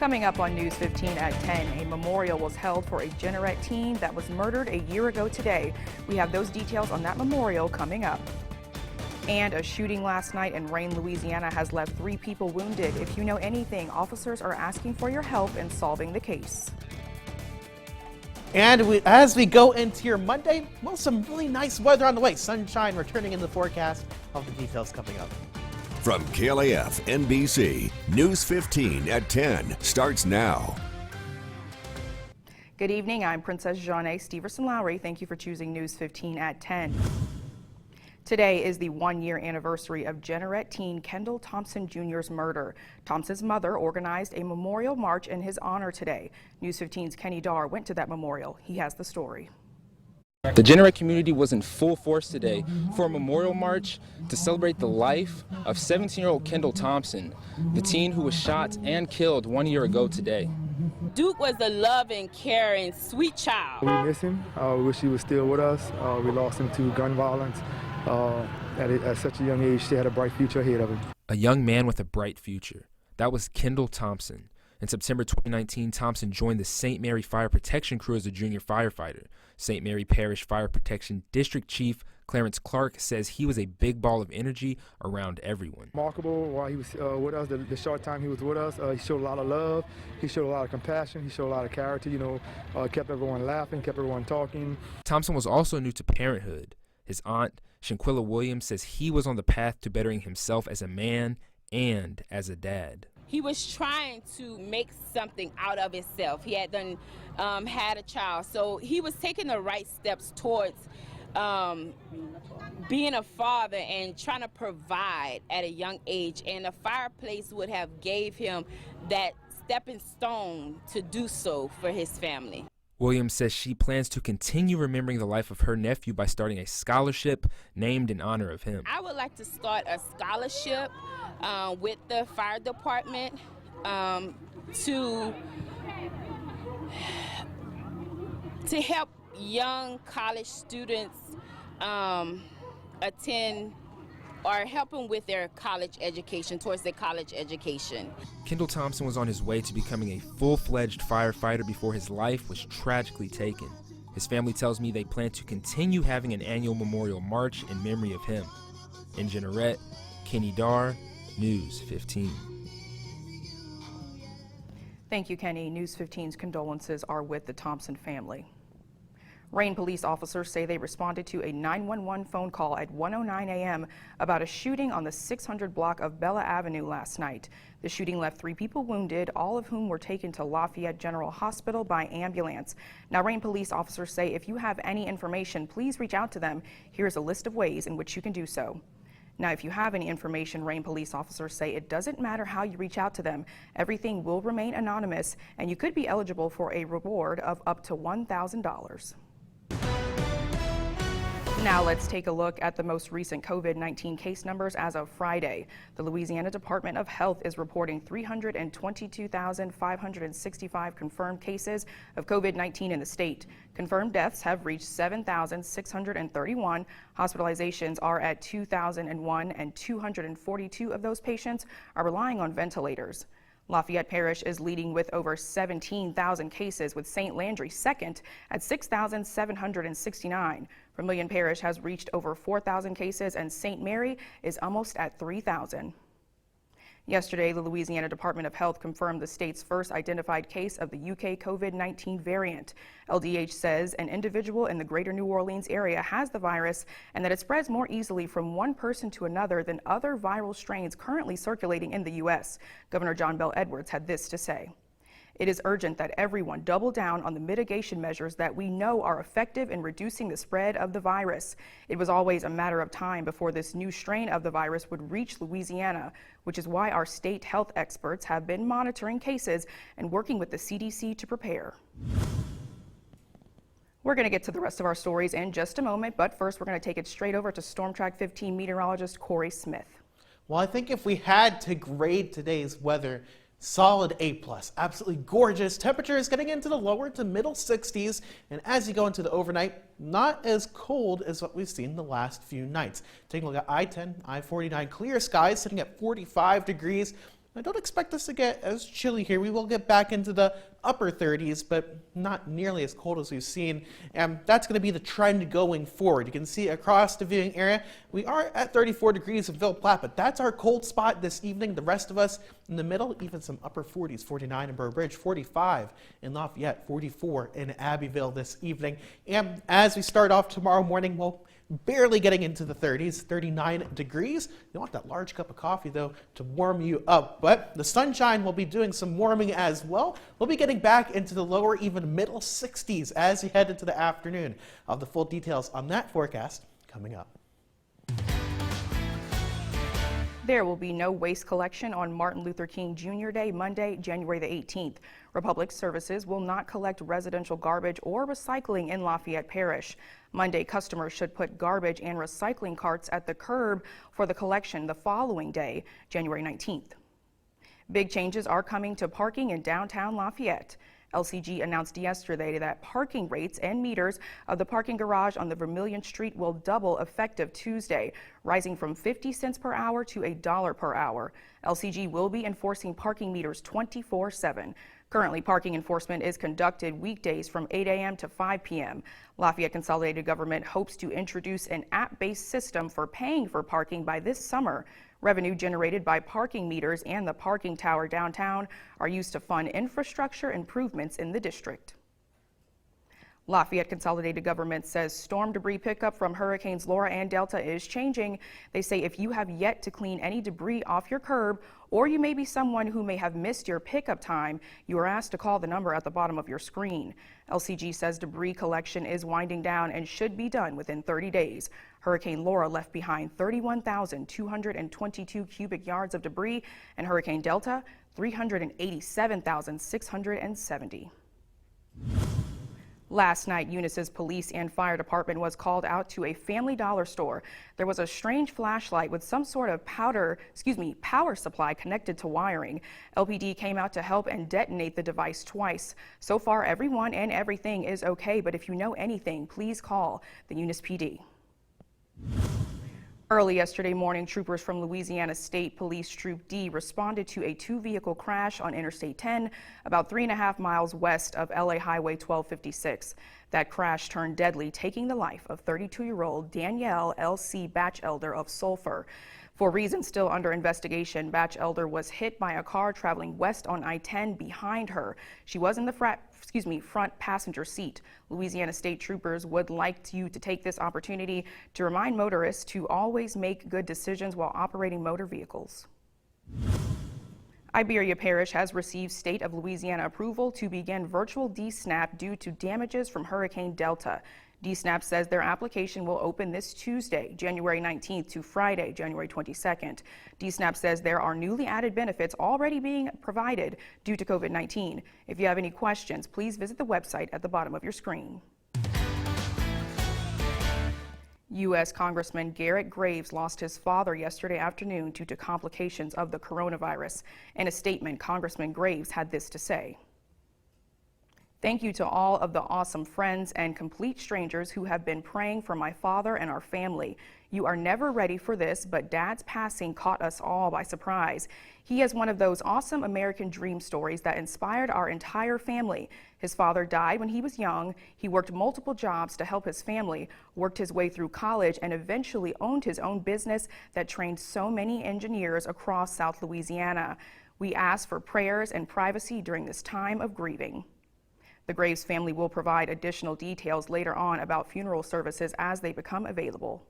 Coming up on News 15 at 10, a memorial was held for a Jeanerette teen that was murdered a year ago today. We have those details on that memorial coming up. And a shooting last night in Rayne, Louisiana has left 3 people wounded. If you know anything, officers are asking for your help in solving the case. And as we go into your Monday, well, some really nice weather on the way. Sunshine returning in the forecast. All the details coming up. From KLAF NBC, News 15 at 10 starts now. Good evening. I'm Princess Jeanerette Steverson-Lowry. Thank you for choosing News 15 at 10. Today is the 1-year anniversary of Jeanerette teen Kendall Thompson Jr.'s murder. Thompson's mother organized a memorial march in his honor today. News 15's Kenny Darr went to that memorial. He has the story. The Jeanerette community was in full force today for a memorial march to celebrate the life of 17-year-old Kendall Thompson, the teen who was shot and killed 1 year ago today. Duke was a loving, caring, sweet child. We miss him. We wish he was still with us. We lost him to gun violence. At such a young age, he had a bright future ahead of him. A young man with a bright future. That was Kendall Thompson. In September 2019, Thompson joined the St. Mary Fire Protection Crew as a junior firefighter. St. Mary Parish Fire Protection District Chief Clarence Clark says he was a big ball of energy around everyone. Remarkable while he was with us, the short time he was with us, he showed a lot of love, he showed a lot of compassion, he showed a lot of character, kept everyone laughing, kept everyone talking. Thompson was also new to parenthood. His aunt, Shanquilla Williams, says he was on the path to bettering himself as a man and as a dad. He was trying to make something out of himself. He had had a child, so he was taking the right steps towards being a father and trying to provide at a young age. And the fireplace would have gave him that stepping stone to do so for his family. Williams says she plans to continue remembering the life of her nephew by starting a scholarship named in honor of him. I would like to start a scholarship with the fire department to help young college students attend or help them with their college education, towards their college education. Kendall Thompson was on his way to becoming a full-fledged firefighter before his life was tragically taken. His family tells me they plan to continue having an annual memorial march in memory of him. In Jeanerette, Kenny Darr, News 15. Thank you, Kenny. News 15's condolences are with the Thompson family. Rayne police officers say they responded to a 911 phone call at 1:09 a.m. about a shooting on the 600 block of Bella Avenue last night. The shooting left 3 people wounded, all of whom were taken to Lafayette General Hospital by ambulance. Now, Rayne police officers say if you have any information, please reach out to them. Here's a list of ways in which you can do so. Now, if you have any information, Rayne police officers say it doesn't matter how you reach out to them. Everything will remain anonymous, and you could be eligible for a reward of up to $1,000. Now let's take a look at the most recent COVID-19 case numbers as of Friday. The Louisiana Department of Health is reporting 322,565 confirmed cases of COVID-19 in the state. Confirmed deaths have reached 7,631. Hospitalizations are at 2,001, and 242 of those patients are relying on ventilators. Lafayette Parish is leading with over 17,000 cases, with St. Landry second at 6,769. Vermilion Parish has reached over 4,000 cases, and St. Mary is almost at 3,000. Yesterday, the Louisiana Department of Health confirmed the state's first identified case of the UK COVID-19 variant. LDH says an individual in the greater New Orleans area has the virus and that it spreads more easily from one person to another than other viral strains currently circulating in the U.S. Governor John Bel Edwards had this to say. It is urgent that everyone double down on the mitigation measures that we know are effective in reducing the spread of the virus. It was always a matter of time before this new strain of the virus would reach Louisiana, which is why our state health experts have been monitoring cases and working with the CDC to prepare. We're going to get to the rest of our stories in just a moment, but first we're going to take it straight over to Storm Track 15 meteorologist Corey Smith. Well, I think if we had to grade today's weather, solid A+, absolutely gorgeous. Temperatures getting into the lower to middle 60s, and as you go into the overnight, not as cold as what we've seen the last few nights. Taking a look at I-10, I-49, clear skies sitting at 45 degrees. I don't expect us to get as chilly here. We will get back into the upper 30s, but not nearly as cold as we've seen. And that's going to be the trend going forward. You can see across the viewing area, we are at 34 degrees in Ville Platte, but that's our cold spot this evening. The rest of us in the middle, even some upper 40s, 49 in Burr Bridge, 45 in Lafayette, 44 in Abbeville this evening. And as we start off tomorrow morning, well, barely getting into the 30s, 39 degrees. You want that large cup of coffee, though, to warm you up. But the sunshine will be doing some warming as well. We'll be getting back into the lower, even middle 60s as we head into the afternoon. I'll have the full details on that forecast coming up. There will be no waste collection on Martin Luther King Jr. Day, Monday, January the 18th. Republic Services will not collect residential garbage or recycling in Lafayette Parish. Monday, customers should put garbage and recycling carts at the curb for the collection the following day, January 19th. Big changes are coming to parking in downtown Lafayette. LCG announced yesterday that parking rates and meters of the parking garage on the Vermilion Street will double effective Tuesday, rising from 50 cents per hour to $1 per hour. LCG will be enforcing parking meters 24/7. Currently, parking enforcement is conducted weekdays from 8 a.m. to 5 p.m. Lafayette Consolidated Government hopes to introduce an app-based system for paying for parking by this summer. Revenue generated by parking meters and the parking tower downtown are used to fund infrastructure improvements in the district. Lafayette Consolidated Government says storm debris pickup from Hurricanes Laura and Delta is changing. They say if you have yet to clean any debris off your curb, or you may be someone who may have missed your pickup time, you are asked to call the number at the bottom of your screen. LCG says debris collection is winding down and should be done within 30 days. Hurricane Laura left behind 31,222 cubic yards of debris, and Hurricane Delta, 387,670. Last night, Eunice's police and fire department was called out to a Family Dollar store. There was a strange flashlight with some sort of power supply connected to wiring. LPD came out to help and detonate the device twice. So far, everyone and everything is okay, but if you know anything, please call the Eunice PD. Early yesterday morning, troopers from Louisiana State Police Troop D responded to a two-vehicle crash on Interstate 10, about 3.5 miles west of LA Highway 1256. That crash turned deadly, taking the life of 32-year-old Danielle L.C. Batchelder of Sulphur. For reasons still under investigation, Batchelder was hit by a car traveling west on I-10 behind her. She was in the front passenger seat. Louisiana State troopers would like you to take this opportunity to remind motorists to always make good decisions while operating motor vehicles. Iberia Parish has received state of Louisiana approval to begin virtual DSNAP due to damages from Hurricane Delta. DSNAP says their application will open this Tuesday, January 19th to Friday, January 22nd. DSNAP says there are newly added benefits already being provided due to COVID-19. If you have any questions, please visit the website at the bottom of your screen. U.S. Congressman Garrett Graves lost his father yesterday afternoon due to complications of the coronavirus. In a statement, Congressman Graves had this to say. Thank you to all of the awesome friends and complete strangers who have been praying for my father and our family. You are never ready for this, but Dad's passing caught us all by surprise. He is one of those awesome American dream stories that inspired our entire family. His father died when he was young. He worked multiple jobs to help his family, worked his way through college, and eventually owned his own business that trained so many engineers across South Louisiana. We ask for prayers and privacy during this time of grieving. The Graves family will provide additional details later on about funeral services as they become available.